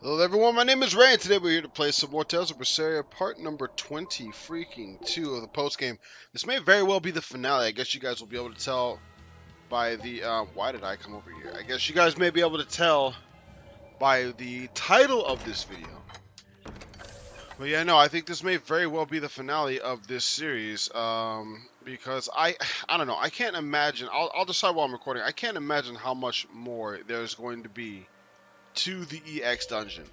Hello everyone, my name is Ray, and today we're here to play some more Tales of Berseria, part number 20, freaking 2 of the post-game. This may very well be the finale. I guess you guys will be able to tell by the, why did I come over here? I guess you guys may be able to tell by the title of this video. But yeah, no, I think this may very well be the finale of this series, because I don't know, I can't imagine, I'll decide while I'm recording, I can't imagine how much more there's going to be to the EX dungeon.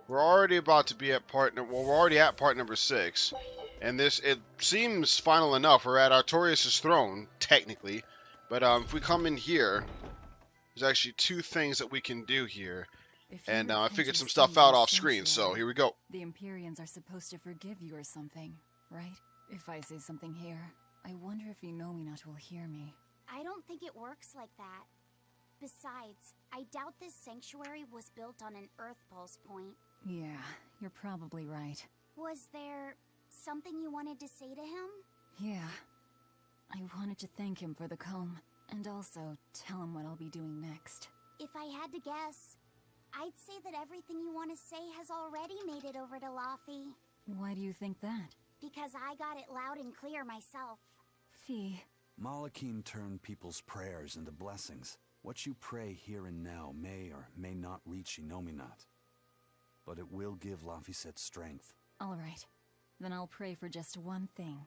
We're already about to be at we're already at part number 6, and it seems final enough. We're at Artorias' throne, technically, but if we come in here, there's actually two things that we can do here, and I figured some stuff out off screen, so here we go. The Empyreans are supposed to forgive you or something, right? If I say something here, I wonder if Nominat will hear me. I don't think it works like that. Besides, I doubt this sanctuary was built on an Earth Pulse point. Yeah, you're probably right. Was there something you wanted to say to him? Yeah. I wanted to thank him for the comb, and also tell him what I'll be doing next. If I had to guess, I'd say that everything you want to say has already made it over to Laffy. Why do you think that? Because I got it loud and clear myself. Fee. Malakim turned people's prayers into blessings. What you pray here and now may or may not reach Nominat, but it will give Laphicet strength. All right. Then I'll pray for just one thing.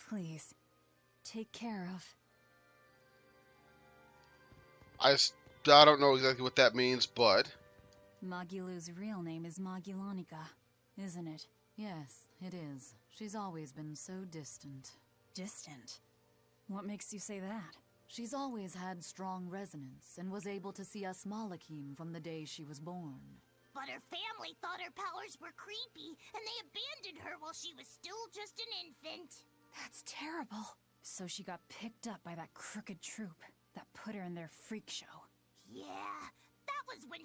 Please, take care of... I don't know exactly what that means, but... Magilu's real name is Magilonica, isn't it? Yes, it is. She's always been so distant. Distant? What makes you say that? She's always had strong resonance and was able to see us Malakim from the day she was born. But her family thought her powers were creepy, and they abandoned her while she was still just an infant. That's terrible. So she got picked up by that crooked troop that put her in their freak show. Yeah, that was when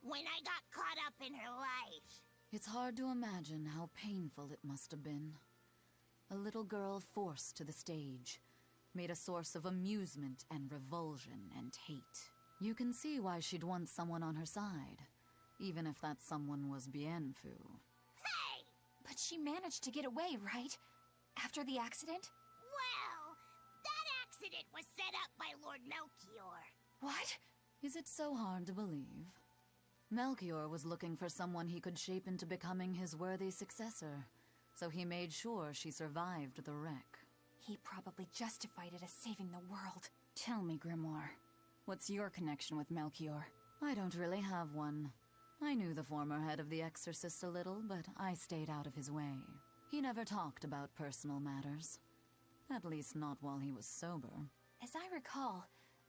when I got caught up in her life. It's hard to imagine how painful it must have been. A little girl forced to the stage, made a source of amusement and revulsion and hate. You can see why she'd want someone on her side, even if that someone was Bienfu. Hey! But she managed to get away, right? After the accident? Well, that accident was set up by Lord Melchior. What? Is it so hard to believe? Melchior was looking for someone he could shape into becoming his worthy successor, so he made sure she survived the wreck. He probably justified it as saving the world. Tell me, Grimoire, what's your connection with Melchior? I don't really have one. I knew the former head of the Exorcist a little, but I stayed out of his way. He never talked about personal matters. At least not while he was sober. As I recall,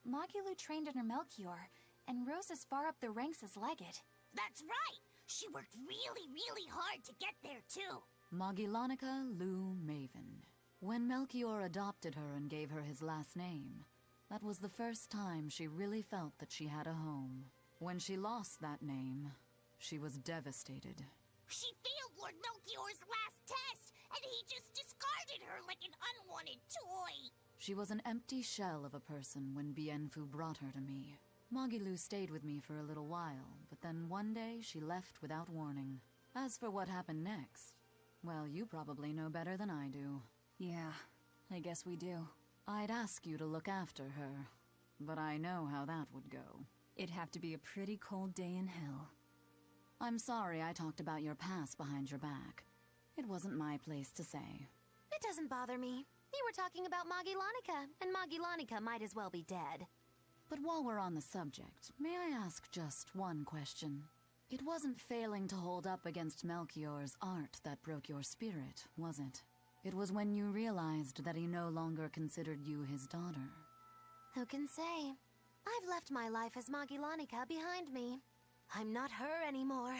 Magilu trained under Melchior and rose as far up the ranks as Legate. That's right! She worked really hard to get there, too. Magilonica Lou Maven. When Melchior adopted her and gave her his last name, that was the first time she really felt that she had a home. When she lost that name, she was devastated. She failed Lord Melchior's last test, and he just discarded her like an unwanted toy. She was an empty shell of a person when Bienfu brought her to me. Magilu stayed with me for a little while, but then one day she left without warning. As for what happened next, well, you probably know better than I do. Yeah, I guess we do. I'd ask you to look after her, but I know how that would go. It'd have to be a pretty cold day in hell. I'm sorry I talked about your past behind your back. It wasn't my place to say. It doesn't bother me. You were talking about Magilonica, and Magilonica might as well be dead. But while we're on the subject, may I ask just one question? It wasn't failing to hold up against Melchior's art that broke your spirit, was it? It was when you realized that he no longer considered you his daughter. Who can say? I've left my life as Magilonica behind me. I'm not her anymore.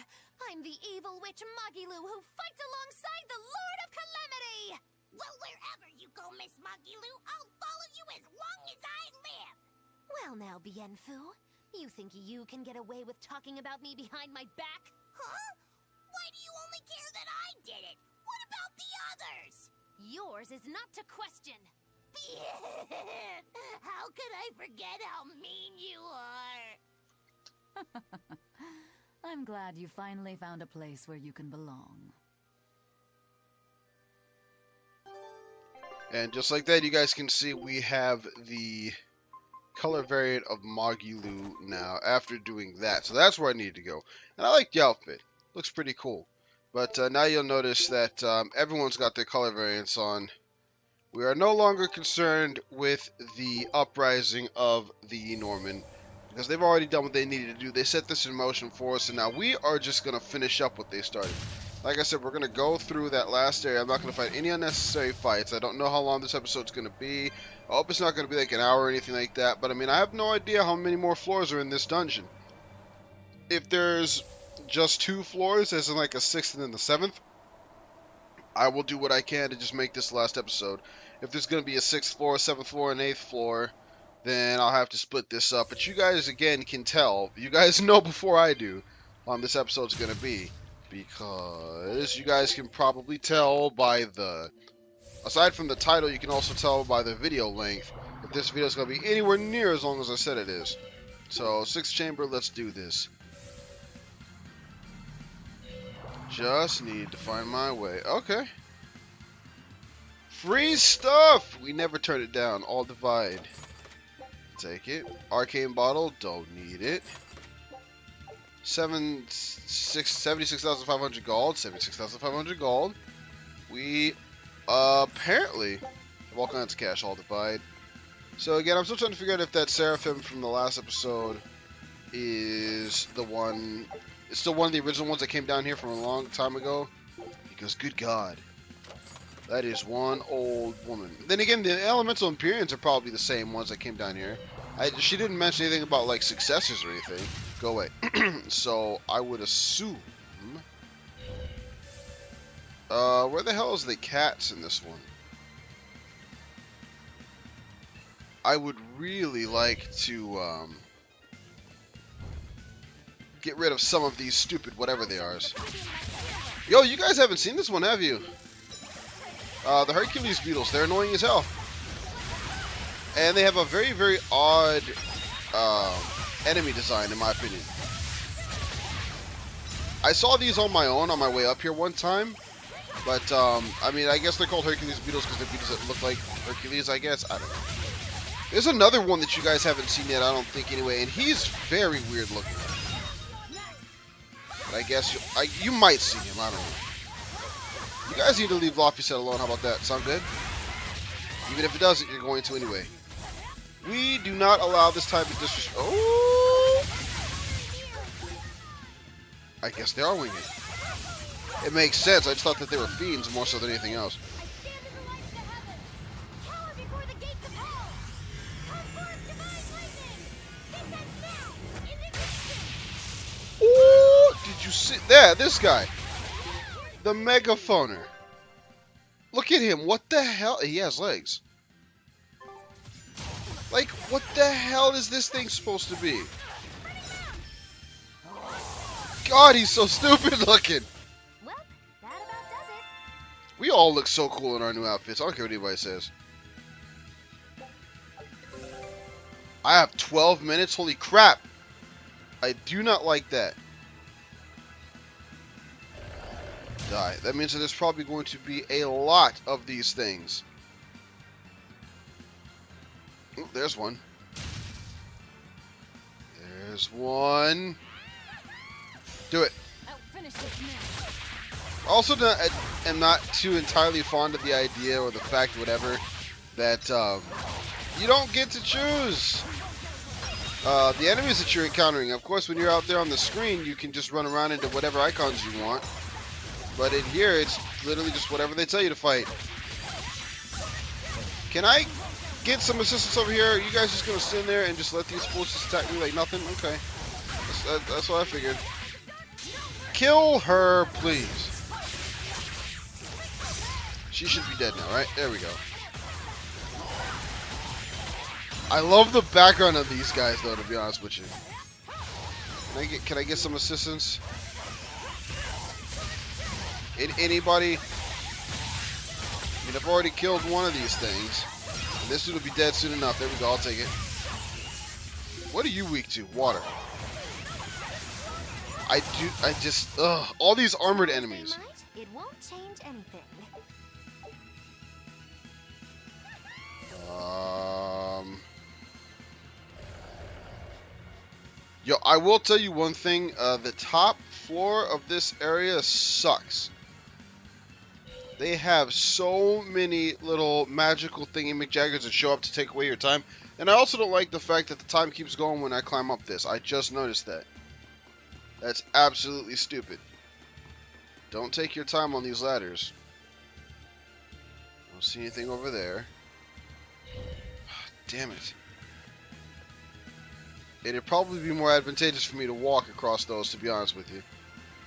I'm the evil witch Magilu who fights alongside the Lord of Calamity! Well, wherever you go, Miss Magilu, I'll follow you as long as I live! Well now, Bienfu, you think you can get away with talking about me behind my back? Huh? Why do you only care that I did it? What about the others? Yours is not to question. How could I forget how mean you are? I'm glad you finally found a place where you can belong. And just like that, you guys can see we have the color variant of Magilu now after doing that. So that's where I need to go. And I like the outfit. Looks pretty cool. But now you'll notice that everyone's got their color variants on. We are no longer concerned with the uprising of the Norman, because they've already done what they needed to do. They set this in motion for us, and now we are just going to finish up what they started. Like I said, we're going to go through that last area. I'm not going to fight any unnecessary fights. I don't know how long this episode's going to be. I hope it's not going to be like an hour or anything like that. But, I mean, I have no idea how many more floors are in this dungeon. If there's just 2 floors, as in like a 6th and then the 7th, I will do what I can to just make this the last episode. If there's going to be a 6th floor, 7th floor, and 8th floor, then I'll have to split this up. But you guys, again, can tell. You guys know before I do on this episode's going to be. Because you guys can probably tell by the... Aside from the title, you can also tell by the video length if this video is going to be anywhere near as long as I said it is. So, 6th chamber, let's do this. Just need to find my way. Okay. Free stuff! We never turn it down. All divide. Take it. Arcane bottle. Don't need it. 76,500 gold. 76,500 gold. We apparently have all kinds of cash. All divide. So again, I'm still trying to figure out if that Seraphim from the last episode is the one... It's still one of the original ones that came down here from a long time ago. Because, good God, that is one old woman. Then again, the Elemental Empyreans are probably the same ones that came down here. She didn't mention anything about, like, successors or anything. Go away. So, I would assume... where the hell is the cats in this one? I would really like to, get rid of some of these stupid whatever they are. Yo, you guys haven't seen this one, have you? The Hercules beetles, they're annoying as hell. And they have a very, very odd enemy design, in my opinion. I saw these on my own on my way up here one time. But, I mean, I guess they're called Hercules beetles because they're beetles that look like Hercules, I guess. I don't know. There's another one that you guys haven't seen yet, I don't think, anyway. And he's very weird looking. But I guess you might see him. I don't know. You guys need to leave Lofty alone. How about that? Sound good? Even if it doesn't, you're going to anyway. We do not allow this type of disrespect. Oh! I guess they are winging. It makes sense. I just thought that they were fiends more so than anything else. Ooh! Did you see there? This guy, the megaphoner. Look at him. What the hell? He has legs. Like, what the hell is this thing supposed to be? God, he's so stupid looking. Well, that about does it. We all look so cool in our new outfits. I don't care what anybody says. I have 12 minutes? Holy crap. I do not like that. Die. That means that there's probably going to be a lot of these things. Oh, there's one. There's one. Do it. Also, am not too entirely fond of the idea or the fact, whatever, that you don't get to choose the enemies that you're encountering. Of course, when you're out there on the screen, you can just run around into whatever icons you want. But in here, it's literally just whatever they tell you to fight. Can I get some assistance over here? Are you guys just gonna sit in there and just let these fools just attack me like nothing? Okay, that's what I figured. Kill her, please. She should be dead now, right? There we go. I love the background of these guys, though, to be honest with you. Can I get some assistance? Anybody? I mean, I've already killed one of these things. And this dude will be dead soon enough. There we go. I'll take it. What are you weak to? Water. I just, ugh, all these armored enemies. It won't change anything. Yo, I will tell you one thing. The top floor of this area sucks. They have so many little magical thingy McJaggers that show up to take away your time. And I also don't like the fact that the time keeps going when I climb up this. I just noticed that. That's absolutely stupid. Don't take your time on these ladders. I don't see anything over there. Damn it. It'd probably be more advantageous for me to walk across those, to be honest with you.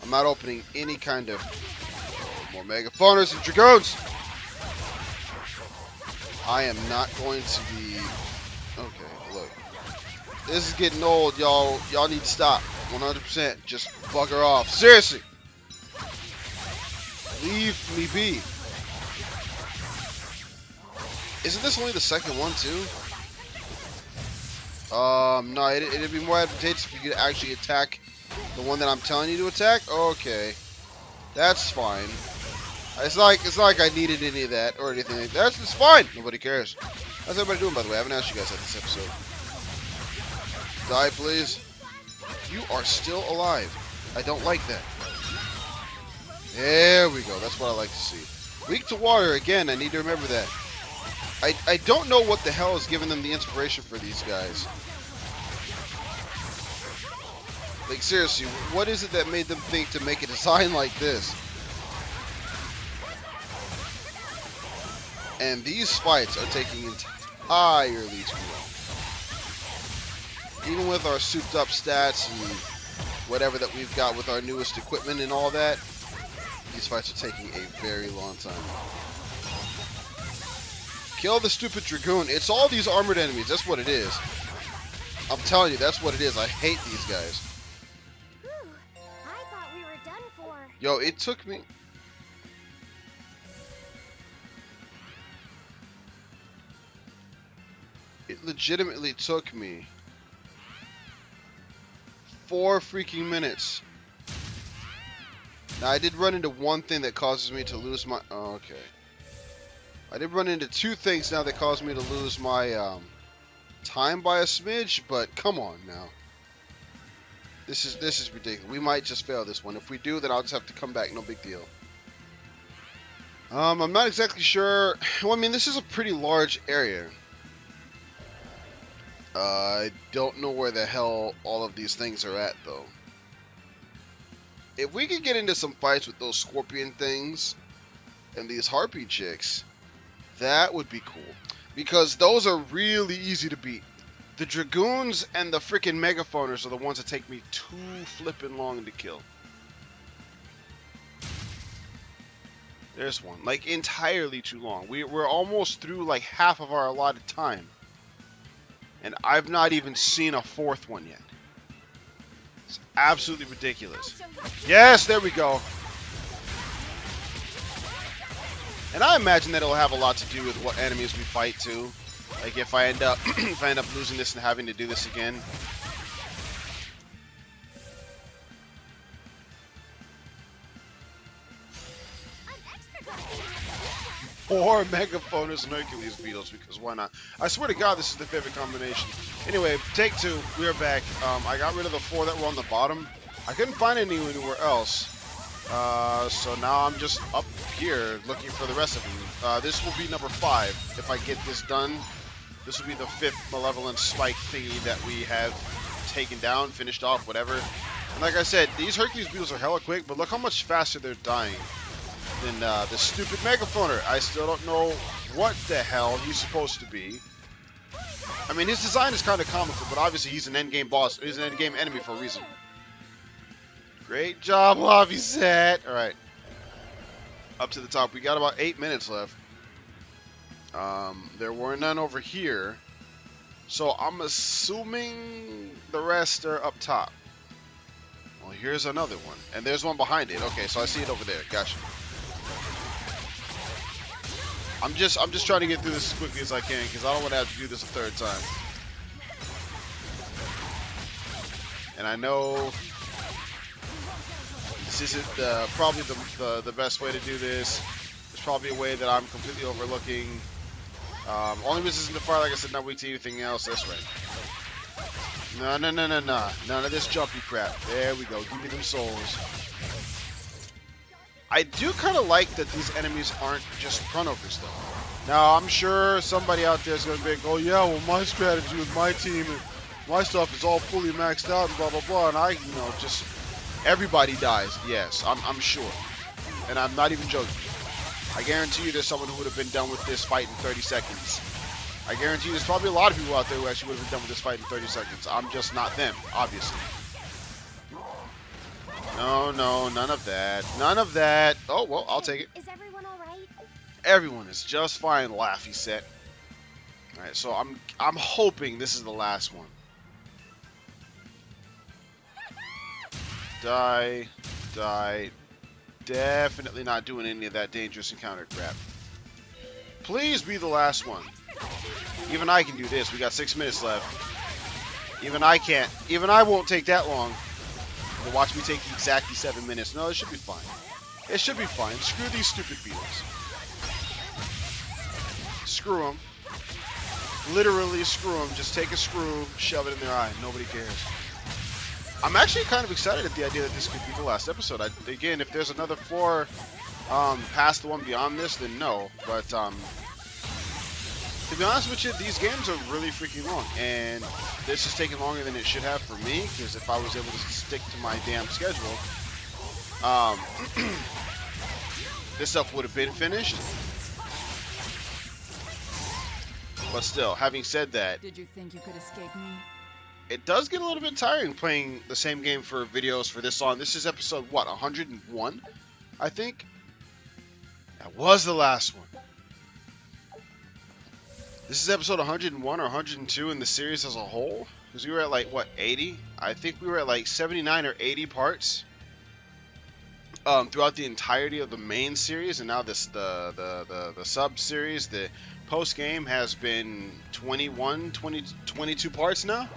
I'm not opening any kind of more megafauners and dragoons. I am not going to be... Okay, look. This is getting old, y'all. Y'all need to stop. 100%. Just bugger off. Seriously. Leave me be. Isn't this only the second one, too? No, it'd be more advantageous if you could actually attack the one that I'm telling you to attack. Okay. That's fine. It's like I needed any of that or anything like that. It's fine. Nobody cares. How's everybody doing, by the way? I haven't asked you guys that this episode. Die, please. You are still alive. I don't like that. There we go. That's what I like to see. Weak to water. Again, I need to remember that. I don't know what the hell is giving them the inspiration for these guys. Like, seriously, what is it that made them think to make a design like this? And these fights are taking entirely too long. Even with our souped up stats and whatever that we've got with our newest equipment and all that, these fights are taking a very long time. Kill the stupid Dragoon. It's all these armored enemies. That's what it is. I'm telling you, that's what it is. I hate these guys. Whew, I thought we were done for. Yo, it took me... It legitimately took me 4 freaking minutes. Now, I did run into one thing that causes me to lose my... Oh, okay. I did run into 2 things now that caused me to lose my time by a smidge, but come on now. This is ridiculous. We might just fail this one. If we do, then I'll just have to come back. No big deal. I'm not exactly sure. Well, I mean, this is a pretty large area. I don't know where the hell all of these things are at, though. If we could get into some fights with those scorpion things and these harpy chicks, that would be cool. Because those are really easy to beat. The Dragoons and the freaking Megafauners are the ones that take me too flippin' long to kill. There's one. Like, entirely too long. We're almost through, like, half of our allotted time. And I've not even seen a 4th one yet. It's absolutely ridiculous. Yes, there we go. And I imagine that it'll have a lot to do with what enemies we fight too. Like if I end up losing this and having to do this again. Or Megafaunus and Hercules beetles, because why not? I swear to God, this is the favorite combination. Anyway, take 2. We are back. I got rid of the 4 that were on the bottom. I couldn't find any anywhere else. So now I'm just up here looking for the rest of them. This will be number 5. If I get this done, this will be the 5th Malevolent Spike thingy that we have taken down, finished off, whatever. And like I said, these Hercules beetles are hella quick, but look how much faster they're dying than the stupid Megafauner. I still don't know what the hell he's supposed to be. I mean, his design is kind of comical, but obviously he's an endgame boss. He's an endgame enemy for a reason. Great job, Lobby Set. All right, up to the top. We got about 8 minutes left. There were none over here, so I'm assuming the rest are up top. Well, here's another one, and there's one behind it. Okay, so I see it over there. Gotcha. I'm just trying to get through this as quickly as I can because I don't want to have to do this a 3rd time. And I know this isn't probably the best way to do this. There's probably a way that I'm completely overlooking. Only resistant to fire, like I said, not weak to anything else. That's right. No. None of this jumpy crap. There we go. Give me them souls. I do kind of like that these enemies aren't just runovers, though. Now, I'm sure somebody out there is going to be like, oh, yeah, well, my strategy with my team and my stuff is all fully maxed out and blah, blah, blah. And I, just everybody dies. Yes, I'm sure. And I'm not even joking. I guarantee you there's someone who would have been done with this fight in 30 seconds. I guarantee you there's probably a lot of people out there who actually would have been done with this fight in 30 seconds. I'm just not them, obviously. No, none of that. None of that. Oh, well, I'll take it. Is everyone all right? Everyone is just fine, Laffy set. Alright, so I'm hoping this is the last one. Die. Definitely not doing any of that dangerous encounter crap. Please be the last one. Even I can do this. We got 6 minutes left. Even I can't. Even I won't take that long. But watch me take exactly 7 minutes. No, it should be fine. It should be fine. Screw these stupid beetles. Screw them. Literally screw them. Just take a screw, shove it in their eye. Nobody cares. I'm actually kind of excited at the idea that this could be the last episode. Again, if there's another floor past the one beyond this, then no. But to be honest with you, these games are really freaking long, and this is taking longer than it should have for me, because if I was able to stick to my damn schedule, this stuff would have been finished. But still, having said that, Did you think you could escape me? it does get a little bit tiring playing the same game for videos for this long. This is episode, what, 101, I think? That was the last one. This is episode 101 or 102 in the series as a whole. Because we were at, like, what, 80? I think we were at, like, 79 or 80 parts throughout the entirety of the main series. And now this the sub-series, the post-game, has been 22 parts now.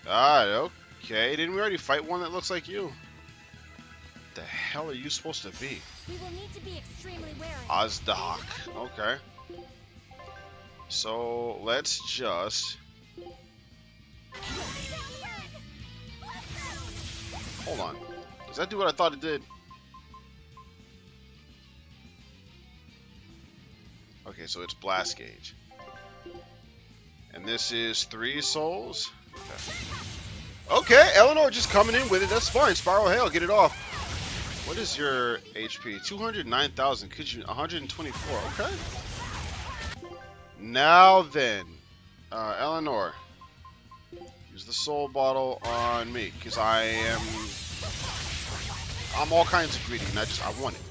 Okay. Didn't we already fight one that looks like you? What the hell are you supposed to be? We will need to be extremely wary. Ozdak. Okay. So, let's just... Hold on. Does that do what I thought it did? Okay, so it's blast gauge. And this is 3 souls? Okay, Eleanor just coming in with it. That's fine. Spiral Hail, get it off. What is your HP? 209,000. Could you? 124. Okay. Now then, Eleanor, use the soul bottle on me, because I'm all kinds of greedy, and I want it.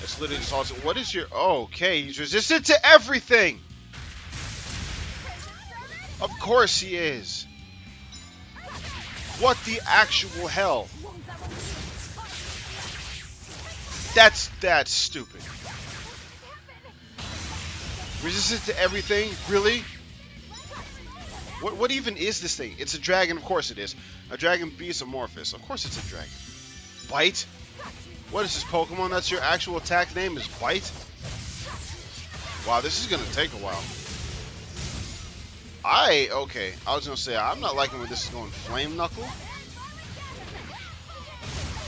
It's literally just all. What is your? Okay, he's resistant to everything. Of course he is. What the actual hell? That's stupid. Resistant to everything? Really? What even is this thing? It's a dragon, of course it is. A dragon beast amorphous. Of course it's a dragon. Bite? What is this Pokemon? That's your actual attack name is Bite? Wow, this is gonna take a while. Okay, I was gonna say, I'm not liking when this is going Flame Knuckle.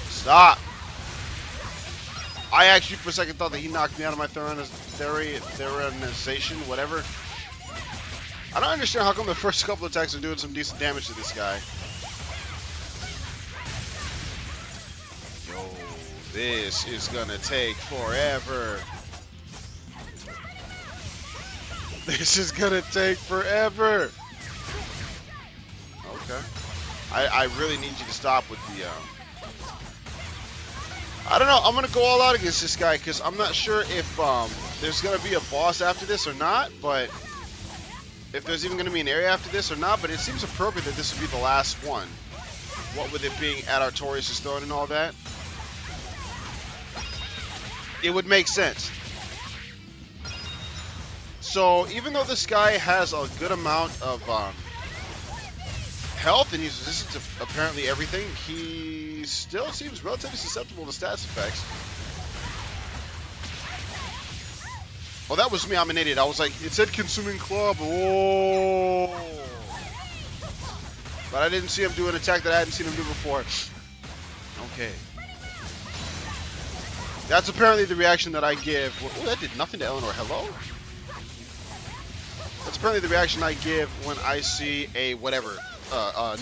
Stop! I actually for a second thought that he knocked me out of my Theronization, whatever. I don't understand how come the first couple attacks are doing some decent damage to this guy. Yo, this is gonna take forever. This is gonna take forever. Okay. I really need you to stop with the I don't know, I'm gonna go all out against this guy because I'm not sure if there's gonna be a boss after this or not, but if there's even gonna be an area after this or not, but it seems appropriate that this would be the last one. What with it being at Artorias' throne and all that. It would make sense. So even though this guy has a good amount of health and he's resistant to apparently everything, he still seems relatively susceptible to status effects. Oh, that was me. I'm an idiot. I was like, it said consuming club. Oh. But I didn't see him do an attack that I hadn't seen him do before. Okay. That's apparently the reaction that I give. Oh, that did nothing to Eleanor. Hello? That's apparently the reaction I give when I see a whatever,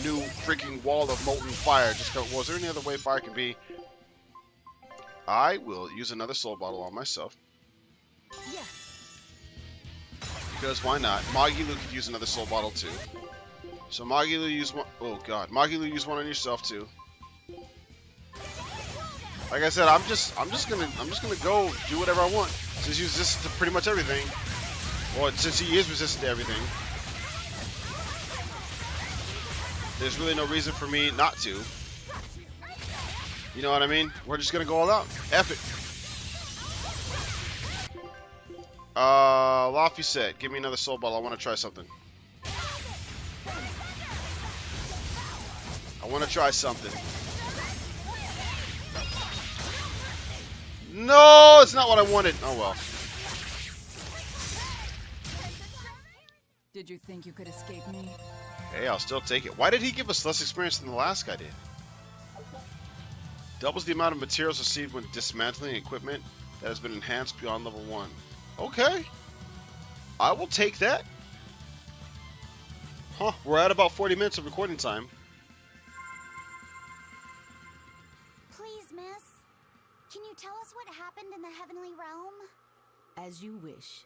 new freaking wall of molten fire. Just go, was there any other way fire can be? I will use another soul bottle on myself. Yes. Because why not? Magilu could use another soul bottle too. So Magilu use one. Oh god, Magilu use one on yourself too. Like I said, I'm just gonna go do whatever I want. Since he's resistant to pretty much everything. Well, since he is resistant to everything, there's really no reason for me not to. You know what I mean? We're just gonna go all out. F it. Lofty said, give me another soul bottle. I want to try something. I want to try something. No, it's not what I wanted. Oh well. Did you think you could escape me? Hey, I'll still take it. Why did he give us less experience than the last guy did? Doubles the amount of materials received when dismantling equipment that has been enhanced beyond level 1. Okay. I will take that. Huh, we're at about 40 minutes of recording time. Please, miss. Can you tell us what happened in the Heavenly Realm? As you wish.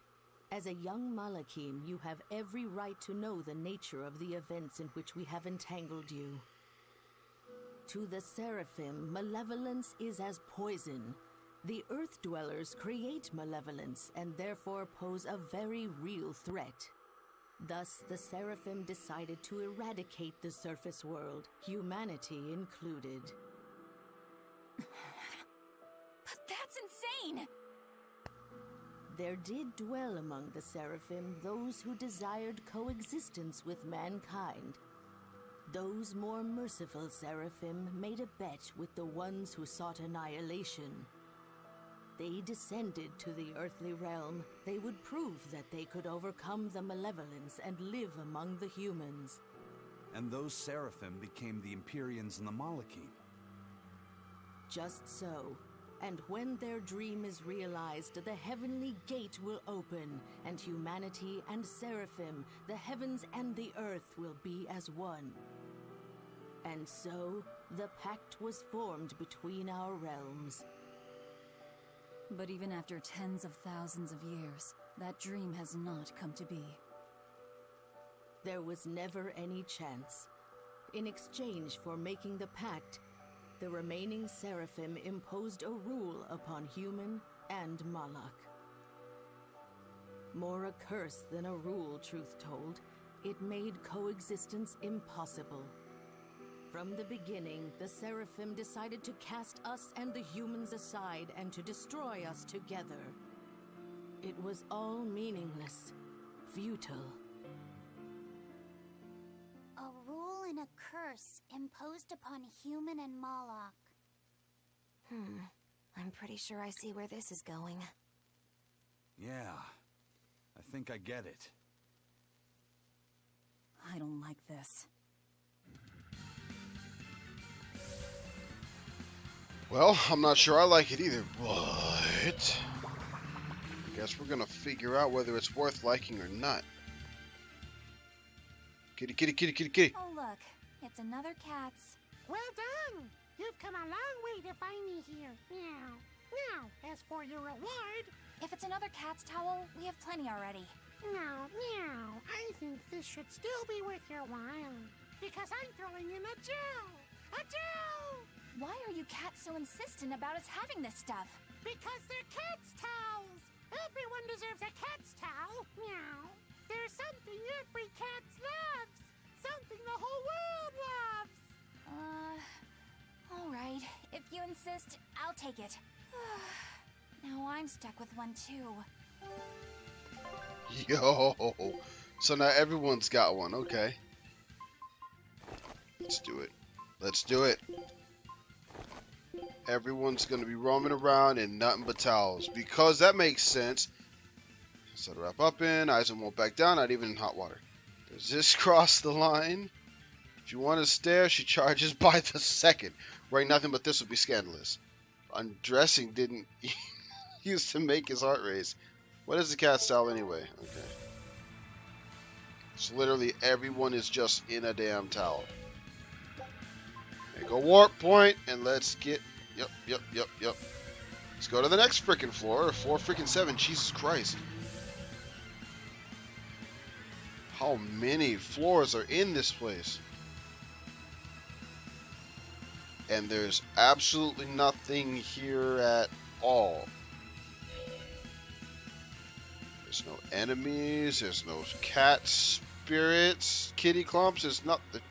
As a young Malakim, you have every right to know the nature of the events in which we have entangled you. To the Seraphim, malevolence is as poison. The Earth Dwellers create malevolence and therefore pose a very real threat. Thus, the Seraphim decided to eradicate the surface world, humanity included. But that's insane! There did dwell among the Seraphim those who desired coexistence with mankind. Those more merciful Seraphim made a bet with the ones who sought annihilation. They descended to the earthly realm. They would prove that they could overcome the malevolence and live among the humans. And those Seraphim became the Empyreans and the Malakim. Just so. And when their dream is realized, the heavenly gate will open, and humanity and Seraphim, the heavens and the earth, will be as one. And so, the pact was formed between our realms. But even after tens of thousands of years, that dream has not come to be. There was never any chance. In exchange for making the pact, the remaining Seraphim imposed a rule upon human and Malak. More a curse than a rule, truth told, it made coexistence impossible. From the beginning, the Seraphim decided to cast us and the humans aside and to destroy us together. It was all meaningless, futile. A rule and a curse imposed upon human and Malak. I'm pretty sure I see where this is going. Yeah, I think I get it. I don't like this. Well, I'm not sure I like it either, but guess we're gonna figure out whether it's worth liking or not. Kitty, kitty, kitty, kitty, kitty. Oh, look. It's another cat's. Well done! You've come a long way to find me here. Meow. Now, as for your reward... If it's another cat's towel, we have plenty already. No, meow. I think this should still be worth your while. Because I'm throwing in a gel! A gel! Why are you cats so insistent about us having this stuff? Because they're cat's towels! Everyone deserves a cat's towel! Meow. There's something every cat loves! Something the whole world loves! Alright. If you insist, I'll take it. Now I'm stuck with one too. Yo. So now everyone's got one, okay. Let's do it. Let's do it. Everyone's going to be roaming around in nothing but towels. Because that makes sense. Set her wrap up in. Aizen won't back down, not even in hot water. Does this cross the line? If you want to stare, she charges by the second. Right, nothing but this would be scandalous. Undressing didn't used to make his heart race. What is the cat style anyway? Okay. So literally everyone is just in a damn towel. Make a warp point and let's get... Yep. Let's go to the next freaking floor. 4 freaking 7. Jesus Christ. How many floors are in this place? And there's absolutely nothing here at all. There's no enemies. There's no cat spirits, kitty clumps. There's nothing.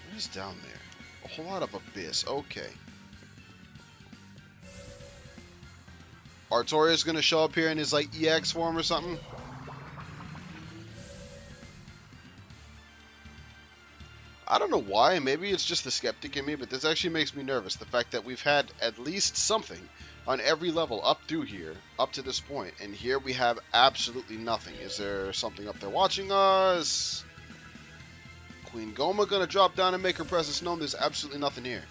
What is down there? A whole lot of abyss. Okay. Artorias gonna show up here in his like EX form or something. I don't know why, maybe it's just the skeptic in me, but this actually makes me nervous. The fact that we've had at least something on every level up through here, up to this point, and here we have absolutely nothing. Is there something up there watching us? Queen Goma gonna drop down and make her presence known? There's absolutely nothing here.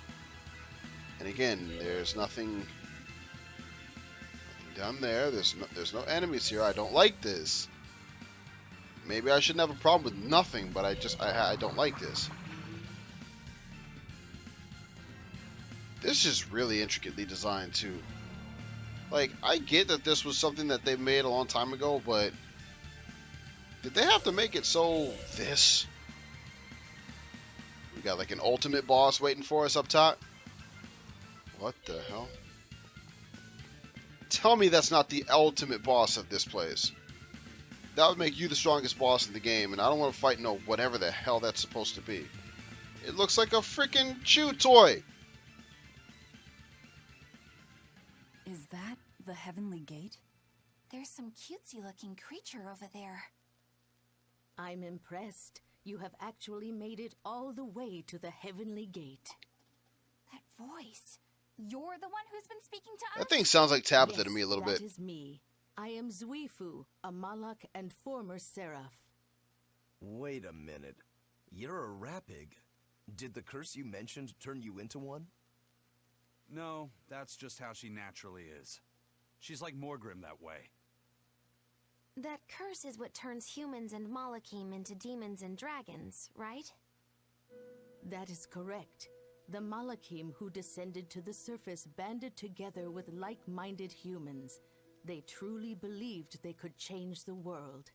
And again, there's nothing down there. There's no enemies here. I don't like this. Maybe I shouldn't have a problem with nothing, but I don't like this. This is really intricately designed too. Like, I get that this was something that they made a long time ago, but did they have to make it so this? We got like an ultimate boss waiting for us up top. What the hell? Tell me that's not the ultimate boss of this place. That would make you the strongest boss in the game, and I don't want to fight no whatever the hell that's supposed to be. It looks like a freaking chew toy. Is that the Heavenly Gate? There's some cutesy looking creature over there. I'm impressed. You have actually made it all the way to the Heavenly Gate. That voice. You're the one who's been speaking to us? That thing sounds like Tabitha Yes, to me a little bit. That is me. I am Zuifu, a Malak and former Seraph. Wait a minute. You're a rapig. Did the curse you mentioned turn you into one? No, that's just how she naturally is. She's like Morgrim that way. That curse is what turns humans and Malakim into demons and dragons, right? That is correct. The Malakim who descended to the surface banded together with like-minded humans. They truly believed they could change the world.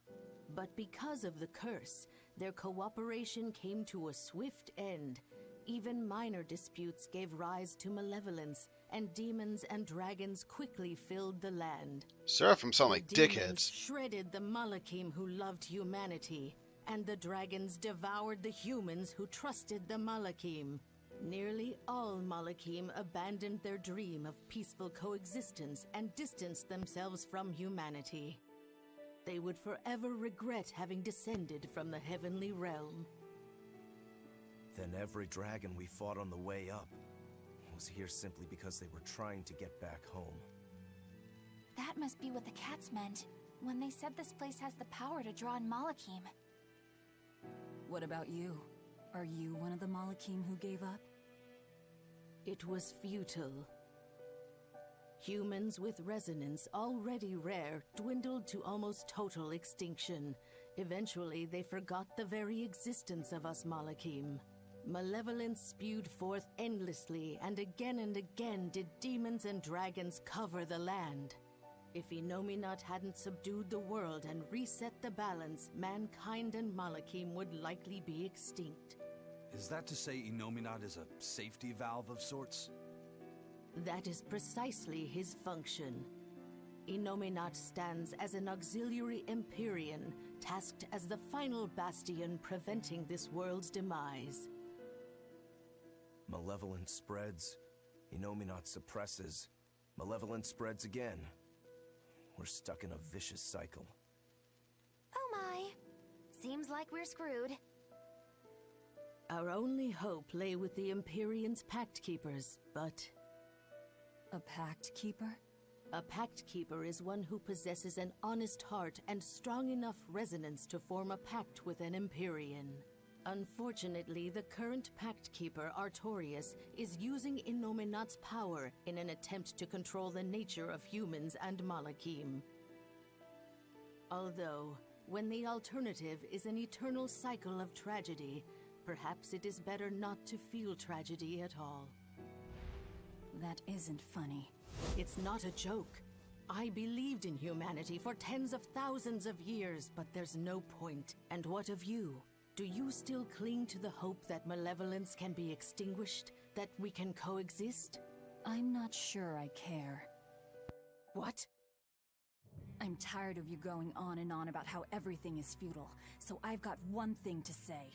But because of the curse, their cooperation came to a swift end. Even minor disputes gave rise to malevolence, and demons and dragons quickly filled the land. Seraphim sound like The demons dickheads. shredded the Malakim who loved humanity, and the dragons devoured the humans who trusted the Malakim. Nearly all Malakim abandoned their dream of peaceful coexistence and distanced themselves from humanity. They would forever regret having descended from the heavenly realm. Then every dragon we fought on the way up was here simply because they were trying to get back home. That must be what the cats meant when they said this place has the power to draw in Malakim. What about you? Are you one of the Malakim who gave up? It was futile. Humans with resonance, already rare, dwindled to almost total extinction. Eventually, they forgot the very existence of us Malakim. Malevolence spewed forth endlessly, and again did demons and dragons cover the land. If Inominat hadn't subdued the world and reset the balance, mankind and Malakim would likely be extinct. Is that to say Inominat is a safety valve of sorts? That is precisely his function. Inominat stands as an auxiliary Empyrean, tasked as the final bastion preventing this world's demise. Malevolence spreads, Inominat suppresses, malevolence spreads again. We're stuck in a vicious cycle. Oh my. Seems like we're screwed. Our only hope lay with the Empyrean's Pact Keepers, but... A Pact Keeper? A Pact Keeper is one who possesses an honest heart and strong enough resonance to form a pact with an Empyrean. Unfortunately, the current Pact Keeper, Artorius, is using Innominat's power in an attempt to control the nature of humans and Malachim. Although, when the alternative is an eternal cycle of tragedy, perhaps it is better not to feel tragedy at all. That isn't funny. It's not a joke. I believed in humanity for tens of thousands of years, but there's no point. And what of you? Do you still cling to the hope that malevolence can be extinguished? That we can coexist? I'm not sure I care. What? I'm tired of you going on and on about how everything is futile, so I've got one thing to say.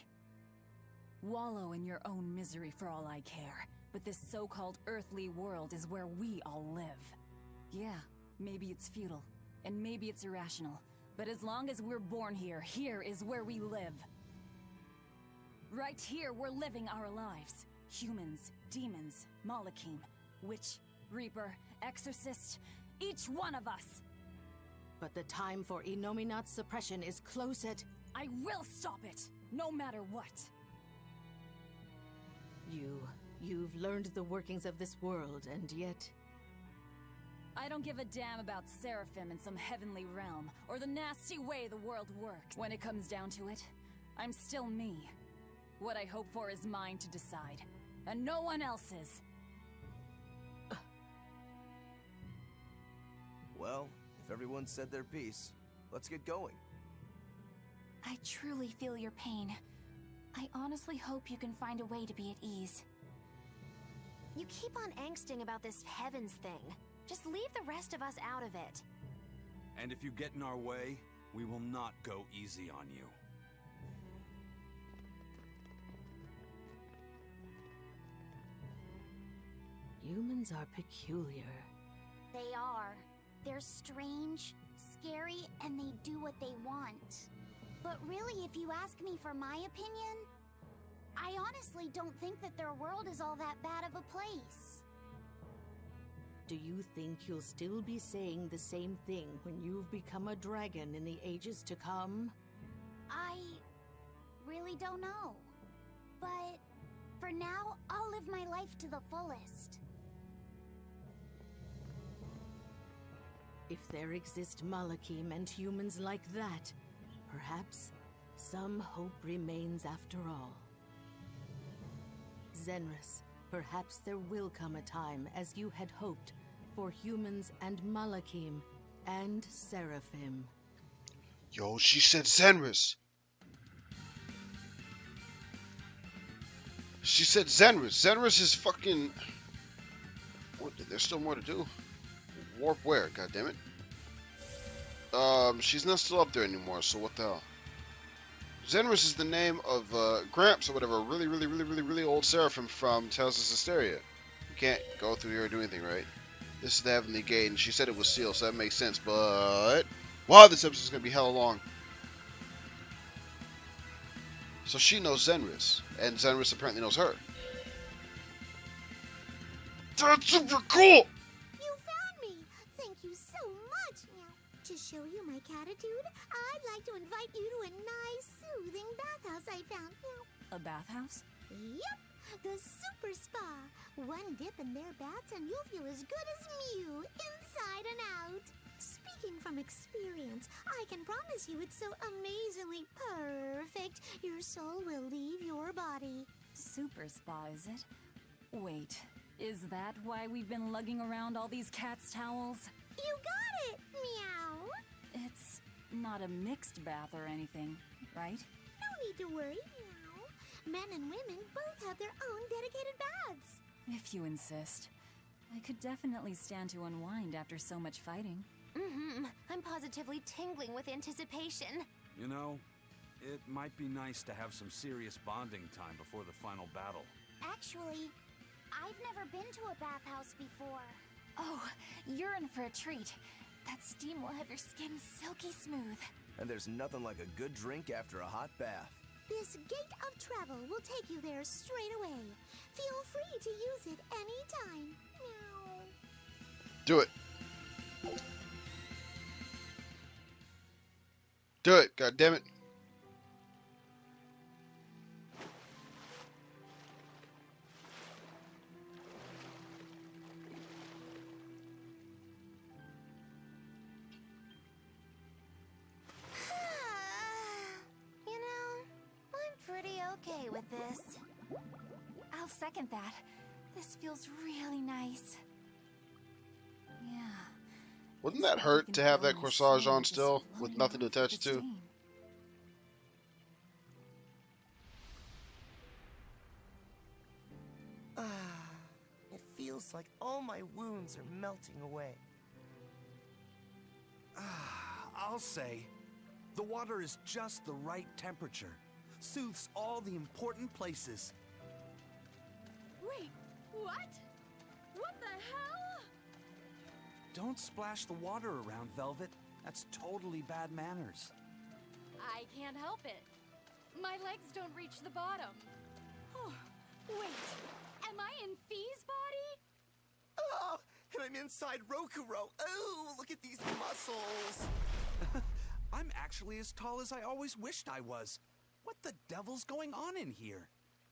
Wallow in your own misery for all I care, but this so-called earthly world is where we all live. Yeah, maybe it's futile, and maybe it's irrational, but as long as we're born here, here is where we live. Right here, we're living our lives. Humans, demons, Malachim, witch, reaper, exorcist, each one of us. But the time for Innominat's suppression is close at... I will stop it, no matter what. You've learned the workings of this world, and yet... I don't give a damn about Seraphim in some heavenly realm, or the nasty way the world works. When it comes down to it, I'm still me. What I hope for is mine to decide, and no one else's. Well, if everyone said their piece, let's get going. I truly feel your pain. I honestly hope you can find a way to be at ease. You keep on angsting about this heavens thing. Just leave the rest of us out of it. And if you get in our way, we will not go easy on you. Humans are peculiar. They are. They're strange, scary, and they do what they want. But really, if you ask me for my opinion, I honestly don't think that their world is all that bad of a place. Do you think you'll still be saying the same thing when you've become a dragon in the ages to come? I really don't know. But for now, I'll live my life to the fullest. If there exist Malachim and humans like that, perhaps some hope remains after all. Zenris, perhaps there will come a time, as you had hoped, for humans and Malachim and Seraphim. Yo, she said Zenris. She said Zenris. Zenris is fucking... What? There's still more to do. Warp where? God damn it. She's not still up there anymore, so what the hell? Zenris is the name of Gramps or whatever, really old Seraphim from Tales of Berseria. You can't go through here or do anything, right? This is the Heavenly Gate, and she said it was sealed, so that makes sense, but... Wow, this episode's gonna be hella long. So she knows Zenris, and Zenris apparently knows her. That's super cool! You found me! Thank you so much! Now, to show you my catitude, I'd like to invite you to a nice, soothing bathhouse I found. A bathhouse? Yep! The Super Spa! One dip in their baths and you'll feel as good as Mew, inside and out! Speaking from experience, I can promise you it's so amazingly perfect, your soul will leave your body. Super spa, is it? Wait, is that why we've been lugging around all these cat's towels? You got it! Meow! It's not a mixed bath or anything, right? No need to worry, meow. Men and women both have their own dedicated baths. If you insist. I could definitely stand to unwind after so much fighting. I'm positively tingling with anticipation. You know, it might be nice to have some serious bonding time before the final battle. Actually, I've never been to a bathhouse before. Oh, you're in for a treat. That steam will have your skin silky smooth. And there's nothing like a good drink after a hot bath. This gate of travel will take you there straight away. Feel free to use it anytime. Meow. Do it. Do it, god damn it. You know, I'm pretty okay with this. I'll second that. This feels really nice. Yeah. Wouldn't that hurt to have that corsage on still, with nothing to attach it to? It feels like all my wounds are melting away. I'll say, the water is just the right temperature. Soothes all the important places. Wait, what? What the hell? Don't splash the water around, Velvet. That's totally bad manners. I can't help it. My legs don't reach the bottom. Oh, wait, am I in Fee's body? Oh, and I'm inside Rokuro. Oh, look at these muscles. I'm actually as tall as I always wished I was. What the devil's going on in here?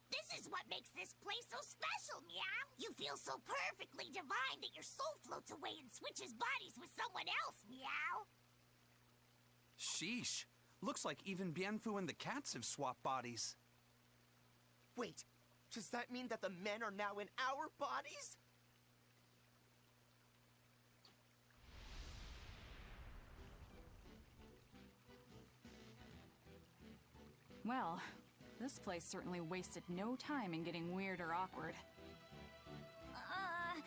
This is what makes this place so special, Meow. You feel so perfectly divine that your soul floats away and switches bodies with someone else, Meow. Sheesh. Looks like even Bienfu and the cats have swapped bodies. Wait, does that mean that the men are now in our bodies? Well, this place certainly wasted no time in getting weird or awkward. I'm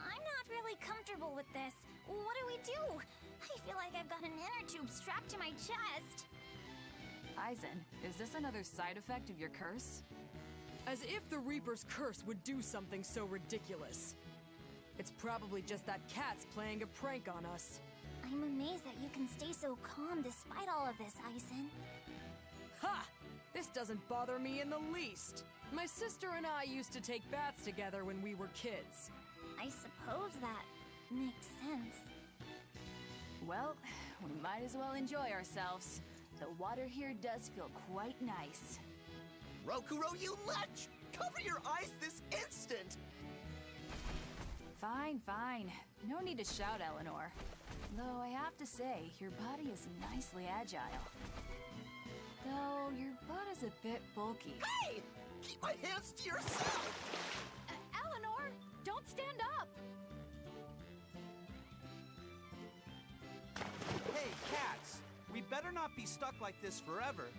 not really comfortable with this. What do we do? I feel like I've got an inner tube strapped to my chest. Aizen, is this another side effect of your curse? As if the Reaper's curse would do something so ridiculous. It's probably just that cat's playing a prank on us. I'm amazed that you can stay so calm despite all of this, Aizen. Ha! This doesn't bother me in the least. My sister and I used to take baths together when we were kids. I suppose that makes sense. Well, we might as well enjoy ourselves. The water here does feel quite nice. Rokuro, you lech! Cover your eyes this instant! Fine, fine. No need to shout, Eleanor. Though I have to say, your body is nicely agile. Though your butt is a bit bulky. Hey! Keep my hands to yourself! Eleanor, don't stand up! Hey, cats! We better not be stuck like this forever.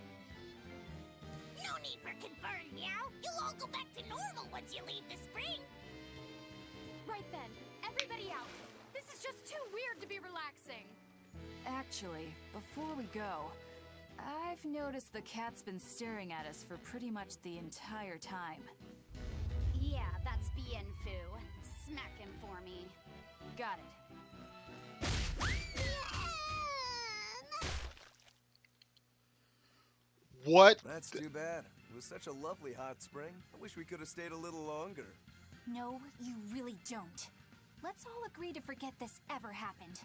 No need for concern, Meow. You'll all go back to normal once you leave the spring. Right then, everybody out. This is just too weird to be relaxing. Actually, before we go, I've noticed the cat's been staring at us for pretty much the entire time. Yeah, that's Bienfu. Smack him for me. Got it. What? That's too bad. It was such a lovely hot spring. I wish we could have stayed a little longer. No, you really don't. Let's all agree to forget this ever happened.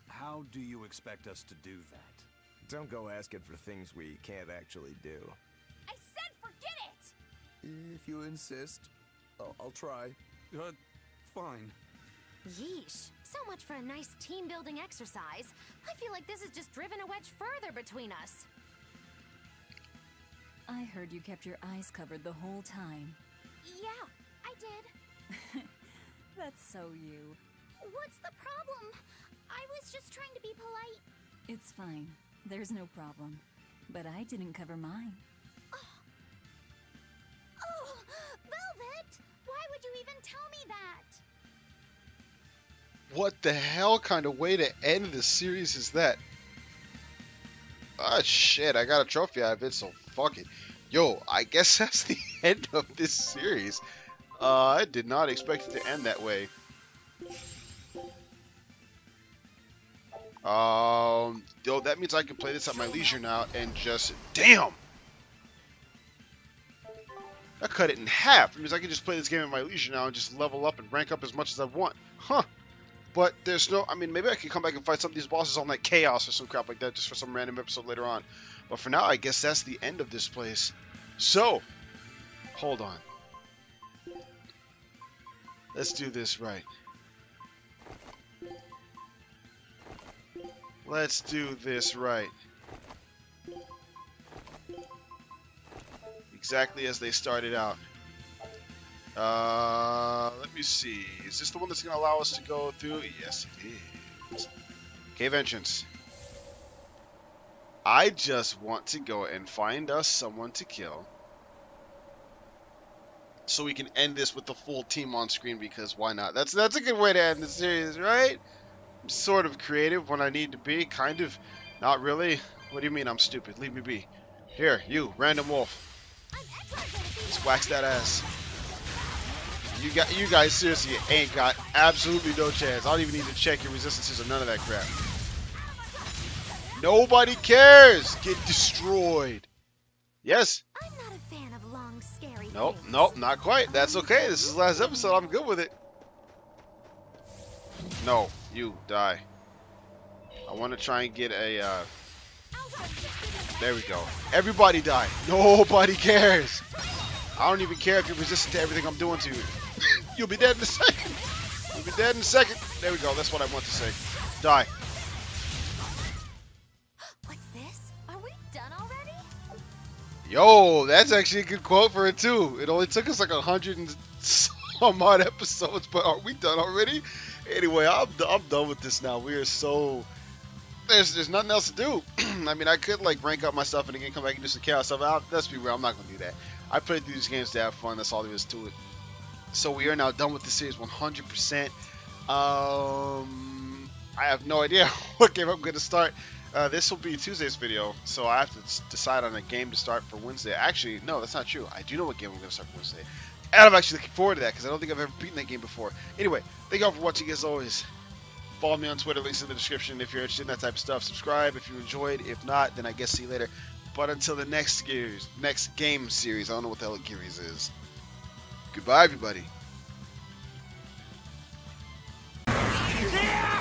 How do you expect us to do that? Don't go asking for things we can't actually do. I said forget it! If you insist, I'll try. Fine. Yeesh. So much for a nice team-building exercise. I feel like this has just driven a wedge further between us. I heard you kept your eyes covered the whole time. Yeah, I did. That's so you. What's the problem? I was just trying to be polite. It's fine. There's no problem. But I didn't cover mine. Oh, Velvet! Why would you even tell me that? What the hell kind of way to end the series is that? Ah, shit, I got a trophy out of it, so fuck it. Yo, I guess that's the end of this series. I did not expect it to end that way. Yo, that means I can play this at my leisure now and just... Damn! That cut it in half. It means I can just play this game at my leisure now and just level up and rank up as much as I want. Huh. But there's no, I mean, maybe I can come back and fight some of these bosses on like Chaos or some crap like that just for some random episode later on. But for now, I guess that's the end of this place. So, hold on. Let's do this right. Let's do this right. Exactly as they started out. Let me see. Is this the one that's going to allow us to go through? Yes, it is. Cave entrance. I just want to go and find us someone to kill. So we can end this with the full team on screen, because why not? That's a good way to end the series, right? I'm sort of creative when I need to be. Kind of. Not really. What do you mean I'm stupid? Leave me be. Here, you, random wolf. Just wax that ass. You guys seriously ain't got absolutely no chance. I don't even need to check your resistances or none of that crap. Nobody cares. Get destroyed. Yes. I'm not a fan of long, scary Nope, things. nope, not quite. That's okay. This is the last episode. I'm good with it. No, you die. I want to try and get a. There we go. Everybody die. Nobody cares. I don't even care if you're resistant to everything I'm doing to you. You'll be dead in a second. You'll be dead in a second. There we go. That's what I want to say. Die. What's this? Are we done already? Yo, that's actually a good quote for it too. It only took us like 100 and some odd episodes, but are we done already? Anyway, I'm done with this now. We are so... There's nothing else to do. I mean, I could like rank up my stuff and again come back and do some chaos stuff. Let's be real, I'm not going to do that. I played through these games to have fun. That's all there is to it. So we are now done with the series 100%. I have no idea what game I'm going to start. This will be Tuesday's video, so I have to decide on a game to start for Wednesday. Actually, no, that's not true. I do know what game I'm going to start for Wednesday. And I'm actually looking forward to that because I don't think I've ever beaten that game before. Anyway, thank you all for watching as always. Follow me on Twitter, links in the description if you're interested in that type of stuff. Subscribe if you enjoyed. If not, then I guess see you later. But until the next game series, I don't know what the hell Gears is. Goodbye, everybody. Yeah!